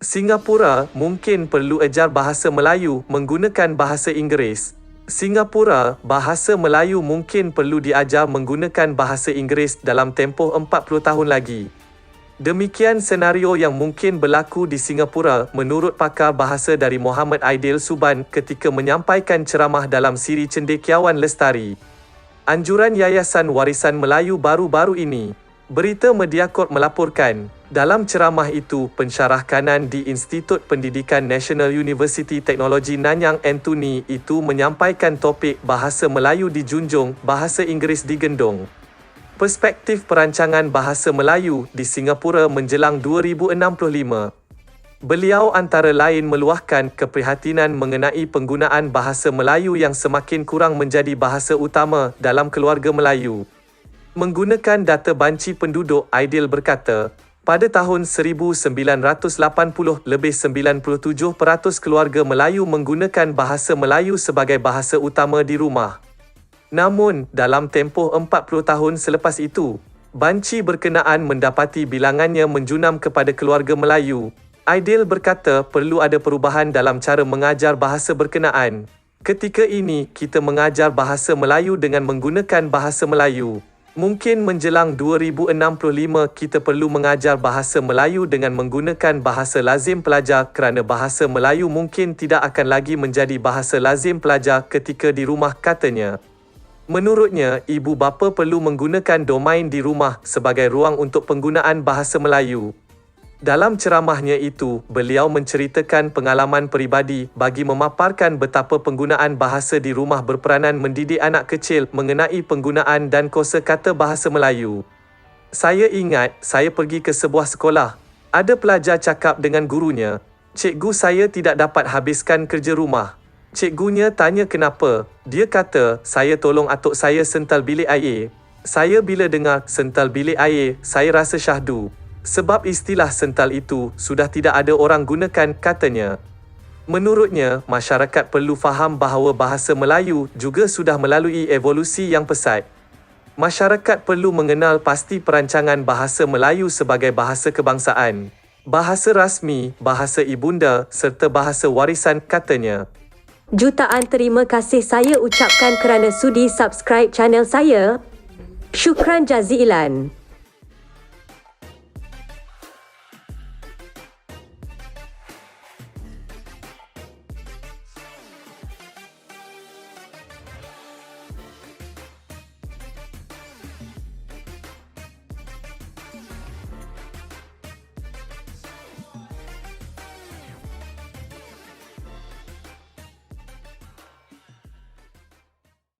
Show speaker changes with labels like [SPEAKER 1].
[SPEAKER 1] Singapura mungkin perlu ajar bahasa Melayu menggunakan bahasa Inggeris. Singapura, bahasa Melayu mungkin perlu diajar menggunakan bahasa Inggeris dalam tempoh 40 tahun lagi. Demikian senario yang mungkin berlaku di Singapura menurut pakar bahasa dari Muhammad Aidil Suban ketika menyampaikan ceramah dalam siri Cendekiawan Lestari. Anjuran Yayasan Warisan Melayu baru-baru ini. Berita Mediacorp melaporkan, dalam ceramah itu, pensyarah kanan di Institut Pendidikan National University Teknologi Nanyang Anthony itu menyampaikan topik bahasa Melayu dijunjung, bahasa Inggeris digendong. Perspektif perancangan bahasa Melayu di Singapura menjelang 2065. Beliau antara lain meluahkan keprihatinan mengenai penggunaan bahasa Melayu yang semakin kurang menjadi bahasa utama dalam keluarga Melayu. Menggunakan data banci penduduk, Aidil berkata, pada tahun 1980, lebih 97% keluarga Melayu menggunakan bahasa Melayu sebagai bahasa utama di rumah. Namun, dalam tempoh 40 tahun selepas itu, banci berkenaan mendapati bilangannya menjunam kepada keluarga Melayu. Aidil berkata perlu ada perubahan dalam cara mengajar bahasa berkenaan. Ketika ini, kita mengajar bahasa Melayu dengan menggunakan bahasa Melayu. Mungkin menjelang 2065 kita perlu mengajar bahasa Melayu dengan menggunakan bahasa lazim pelajar kerana bahasa Melayu mungkin tidak akan lagi menjadi bahasa lazim pelajar ketika di rumah, katanya. Menurutnya, ibu bapa perlu menggunakan domain di rumah sebagai ruang untuk penggunaan bahasa Melayu. Dalam ceramahnya itu, beliau menceritakan pengalaman peribadi bagi memaparkan betapa penggunaan bahasa di rumah berperanan mendidik anak kecil mengenai penggunaan dan kosakata bahasa Melayu. Saya ingat, saya pergi ke sebuah sekolah. Ada pelajar cakap dengan gurunya, "Cikgu, saya tidak dapat habiskan kerja rumah." Cikgunya tanya kenapa. Dia kata, "Saya tolong atuk saya sental bilik air. Saya bila dengar sental bilik air, saya rasa syahdu. Sebab istilah sental itu sudah tidak ada orang gunakan," katanya. Menurutnya, masyarakat perlu faham bahawa bahasa Melayu juga sudah melalui evolusi yang pesat. Masyarakat perlu mengenal pasti perancangan bahasa Melayu sebagai bahasa kebangsaan, bahasa rasmi, bahasa ibunda serta bahasa warisan, katanya.
[SPEAKER 2] Jutaan terima kasih saya ucapkan kerana sudi subscribe channel saya. Syukran jazilan.